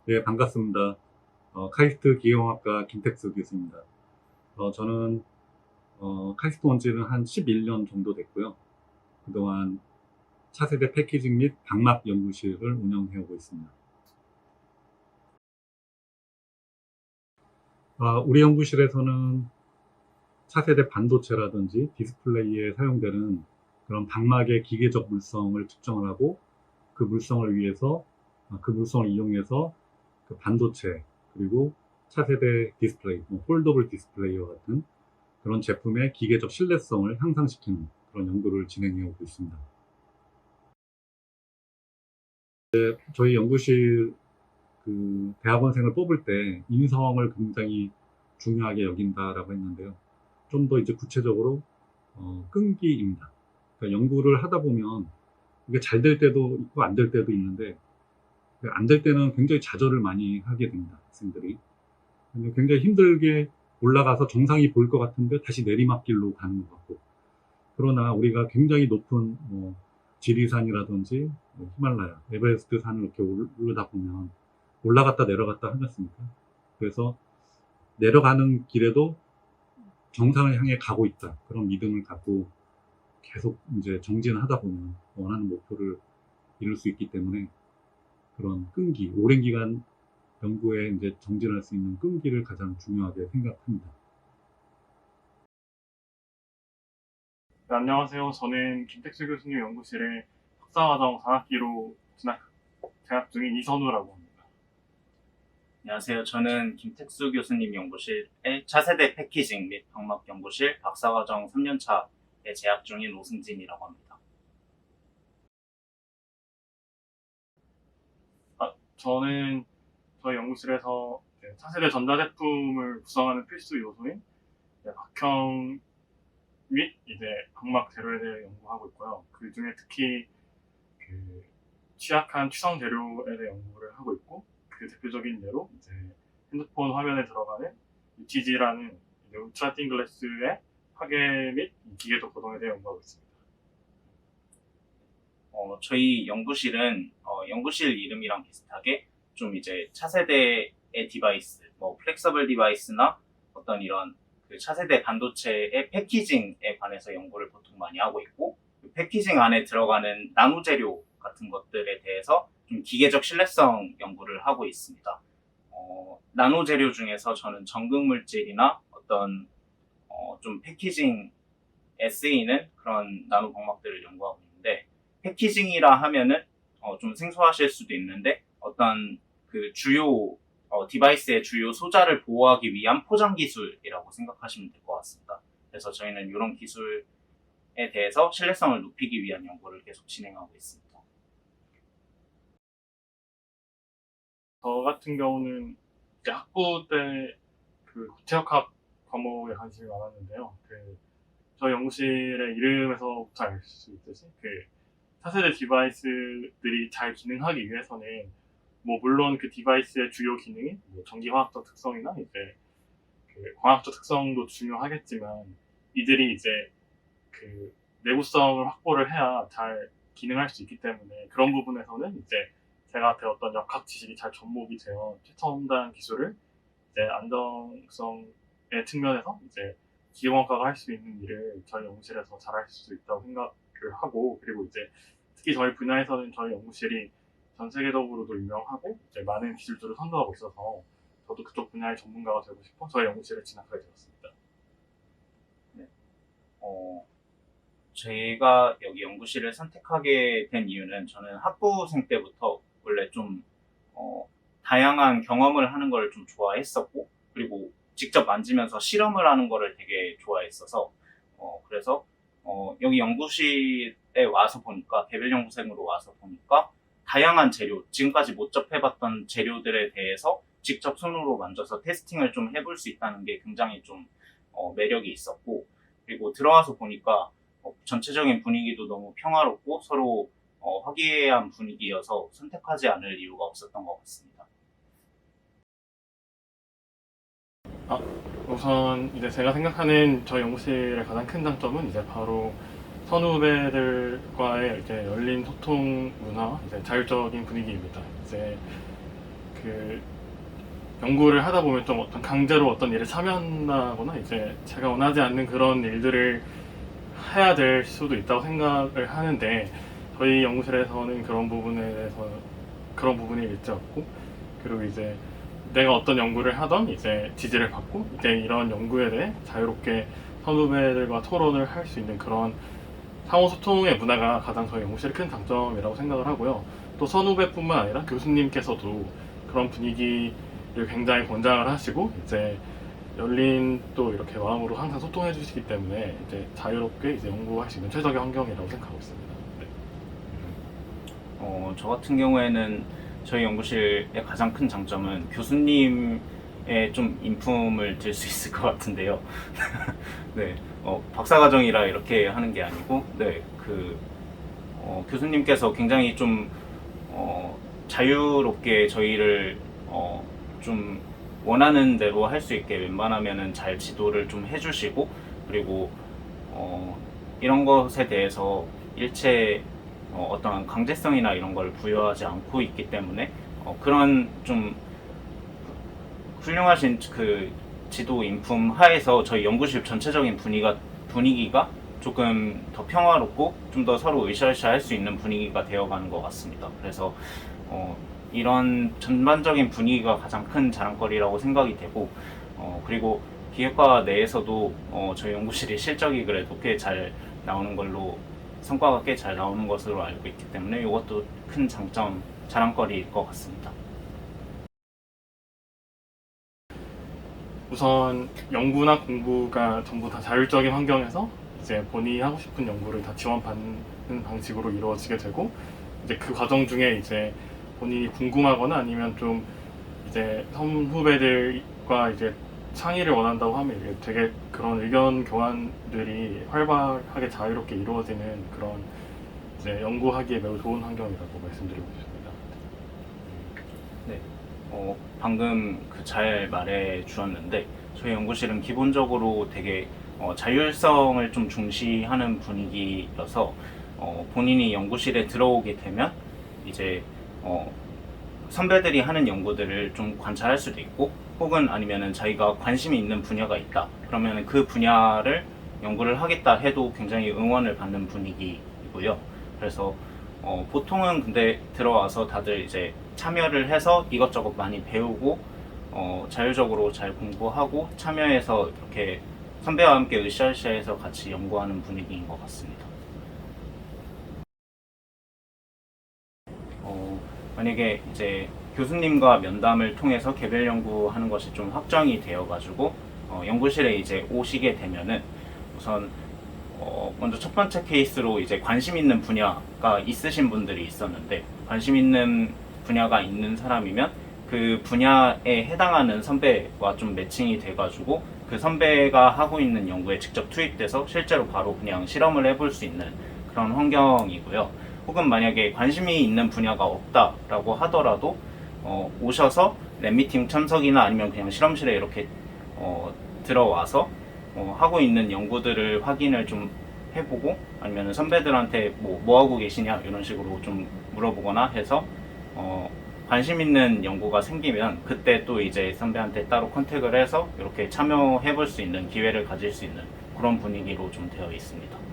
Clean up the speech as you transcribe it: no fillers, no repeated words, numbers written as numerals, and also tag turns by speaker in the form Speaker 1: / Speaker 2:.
Speaker 1: 네, 반갑습니다. 카이스트 기계공학과 김택수 교수입니다. 저는 카이스트 온 지는 한 11년 정도 됐고요. 그동안 차세대 패키징 및 방막 연구실을 운영해 오고 있습니다. 우리 연구실에서는 차세대 반도체라든지 디스플레이에 사용되는 그런 방막의 기계적 물성을 측정을 하고 그 물성을 위해서 그 물성을 이용해서 그 반도체 그리고 차세대 디스플레이, 폴더블 디스플레이와 같은 그런 제품의 기계적 신뢰성을 향상시키는 그런 연구를 진행해 오고 있습니다. 저희 연구실 그 대학원생을 뽑을 때 인성을 굉장히 중요하게 여긴다라고 했는데요. 좀 더 이제 구체적으로 끈기입니다. 그러니까 연구를 하다 보면 이게 잘 될 때도 있고 안 될 때도 있는데 안 될 때는 굉장히 좌절을 많이 하게 됩니다. 학생들이. 굉장히 힘들게 올라가서 정상이 보일 것 같은데 다시 내리막길로 가는 것 같고 그러나 우리가 굉장히 높은 지리산이라든지 히말라야, 에베레스트 산을 이렇게 오르다 보면 올라갔다 내려갔다 하지 않습니까? 그래서 내려가는 길에도 정상을 향해 가고 있다. 그런 믿음을 갖고 계속 이제 정진하다 보면 원하는 목표를 이룰 수 있기 때문에 그런 끈기, 오랜 기간 연구에 이제 정진할 수 있는 끈기를 가장 중요하게 생각합니다.
Speaker 2: 네, 안녕하세요. 저는 김택수 교수님 연구실에 박사과정 4학기로 재학 중인 이선우라고 합니다.
Speaker 3: 안녕하세요. 저는 김택수 교수님 연구실의 차세대 패키징 및 방막 연구실 박사과정 3년차에 재학 중인 오승진이라고 합니다.
Speaker 2: 저는 저희 연구실에서 차세대 전자제품을 구성하는 필수 요소인 박형 및 이제 방막 재료에 대해 연구하고 있고요. 그 중에 특히 그 취약한 취성 재료에 대해 연구를 하고 있고, 그 대표적인 예로 이제 핸드폰 화면에 들어가는 UTG라는 울트라 틴 글래스의 파괴 및 기계적 고동에 대해 연구하고 있습니다.
Speaker 3: 저희 연구실은 연구실 이름이랑 비슷하게 좀 이제 차세대의 디바이스, 플렉서블 디바이스나 어떤 이런 그 차세대 반도체의 패키징에 관해서 연구를 보통 많이 하고 있고, 그 패키징 안에 들어가는 나노 재료 같은 것들에 대해서 좀 기계적 신뢰성 연구를 하고 있습니다. 나노 재료 중에서 저는 전극 물질이나 어떤 좀 패키징에 쓰이는 그런 나노 광막들을 연구하고 있는데, 패키징이라 하면은 좀 생소하실 수도 있는데 어떤 그 주요 디바이스의 주요 소자를 보호하기 위한 포장 기술이라고 생각하시면 될 것 같습니다. 그래서 저희는 이런 기술에 대해서 신뢰성을 높이기 위한 연구를 계속 진행하고 있습니다.
Speaker 2: 저 같은 경우는 이제 학부 때 그 구체역학 과목에 관심이 많았는데요. 저희 연구실의 이름에서부터 알 수 있듯이 차세대 디바이스들이 잘 기능하기 위해서는 물론 그 디바이스의 주요 기능인 전기화학적 특성이나 이제 그 광학적 특성도 중요하겠지만, 이들이 이제 그 내구성을 확보를 해야 잘 기능할 수 있기 때문에, 그런 부분에서는 이제 제가 배웠던 역학 지식이 잘 접목이 되어 최첨단 기술을 이제 안정성의 측면에서 이제 기계공학과가 할 수 있는 일을 저희 연구실에서 잘 할 수 있다고 생각을 하고, 그리고 이제 특히 저희 분야에서는 저희 연구실이 전 세계적으로도 유명하고 이제 많은 기술들을 선도하고 있어서 저도 그쪽 분야의 전문가가 되고 싶어 저희 연구실에 진학하게 되었습니다.
Speaker 3: 네. 제가 여기 연구실을 선택하게 된 이유는, 저는 학부생 때부터 원래 좀 다양한 경험을 하는 걸 좀 좋아했었고, 그리고 직접 만지면서 실험을 하는 거를 되게 좋아했어서 그래서 여기 연구실에 와서 보니까, 개별 연구생으로 와서 보니까 다양한 재료, 지금까지 못 접해봤던 재료들에 대해서 직접 손으로 만져서 테스팅을 좀 해볼 수 있다는 게 굉장히 좀 매력이 있었고, 그리고 들어와서 보니까 전체적인 분위기도 너무 평화롭고 서로 화기애애한 분위기여서 선택하지 않을 이유가 없었던 것 같습니다.
Speaker 2: 우선 이제 제가 생각하는 저희 연구실의 가장 큰 장점은 이제 바로 선후배들과의 이제 열린 소통 문화, 이제 자율적인 분위기입니다. 이제 그 연구를 하다 보면 좀 어떤 강제로 어떤 일에 참여한다거나 이제 제가 원하지 않는 그런 일들을 해야 될 수도 있다고 생각을 하는데 저희 연구실에서는 그런 부분에 대해서 그런 부분이 일지 없고 그리고 이제 내가 어떤 연구를 하던 이제 지지를 받고 이제 이런 연구에 대해 자유롭게 선후배들과 토론을 할 수 있는 그런 상호 소통의 문화가 가장 저희 연구실의 큰 장점이라고 생각을 하고요. 또 선후배뿐만 아니라 교수님께서도 그런 분위기를 굉장히 권장을 하시고 이제 열린 또 이렇게 마음으로 항상 소통해 주시기 때문에 이제 자유롭게 이제 연구할 수 있는 최적의 환경이라고 생각하고 있습니다. 네.
Speaker 3: 저 같은 경우에는 저희 연구실의 가장 큰 장점은 교수님의 좀 인품을 들 수 있을 것 같은데요. 네, 박사과정이라 이렇게 하는 게 아니고, 네, 교수님께서 굉장히 좀, 자유롭게 저희를, 좀 원하는 대로 할 수 있게 웬만하면은 잘 지도를 좀 해주시고, 그리고, 이런 것에 대해서 일체 어떤 강제성이나 이런 걸 부여하지 않고 있기 때문에 그런 좀 훌륭하신 그 지도 인품 하에서 저희 연구실 전체적인 분위기가 조금 더 평화롭고 좀 더 서로 으쌰으쌰 할 수 있는 분위기가 되어가는 것 같습니다. 그래서 이런 전반적인 분위기가 가장 큰 자랑거리라고 생각이 되고 그리고 기획과 내에서도 저희 연구실이 실적이 그래도 꽤 잘 나오는 걸로 성과가 꽤 잘 나오는 것으로 알고 있기 때문에 이것도 큰 장점, 자랑거리일 것 같습니다.
Speaker 2: 우선 연구나 공부가 전부 다 자율적인 환경에서 이제 본인이 하고 싶은 연구를 다 지원받는 방식으로 이루어지게 되고 이제 그 과정 중에 이제 본인이 궁금하거나 아니면 좀 이제 선후배들과 이제 창의를 원한다고 하면 이게 되게 그런 의견 교환들이 활발하게 자유롭게 이루어지는 그런 이제 연구하기에 매우 좋은 환경이라고 말씀드리고 싶습니다.
Speaker 3: 네, 방금 잘 말해 주었는데 저희 연구실은 기본적으로 되게 자율성을 좀 중시하는 분위기여서 본인이 연구실에 들어오게 되면 이제 선배들이 하는 연구들을 좀 관찰할 수도 있고 혹은 아니면은 자기가 관심이 있는 분야가 있다 그러면 그 분야를 연구를 하겠다 해도 굉장히 응원을 받는 분위기이고요. 그래서 보통은 근데 들어와서 다들 이제 참여를 해서 이것저것 많이 배우고 자율적으로 잘 공부하고 참여해서 이렇게 선배와 함께 으쌰으쌰해서 같이 연구하는 분위기인 것 같습니다. 만약에 이제 교수님과 면담을 통해서 개별 연구하는 것이 좀 확정이 되어가지고 연구실에 이제 오시게 되면은 우선 먼저 첫 번째 케이스로 이제 관심 있는 분야가 있으신 분들이 있었는데 관심 있는 분야가 있는 사람이면 그 분야에 해당하는 선배와 좀 매칭이 돼가지고 그 선배가 하고 있는 연구에 직접 투입돼서 실제로 바로 그냥 실험을 해볼 수 있는 그런 환경이고요. 혹은 만약에 관심이 있는 분야가 없다라고 하더라도 오셔서 랩미팅 참석이나 아니면 그냥 실험실에 이렇게 들어와서 하고 있는 연구들을 확인을 좀 해보고 아니면 선배들한테 뭐 하고 계시냐 이런 식으로 좀 물어보거나 해서 관심 있는 연구가 생기면 그때 또 이제 선배한테 따로 컨택을 해서 이렇게 참여해 볼 수 있는 기회를 가질 수 있는 그런 분위기로 좀 되어 있습니다.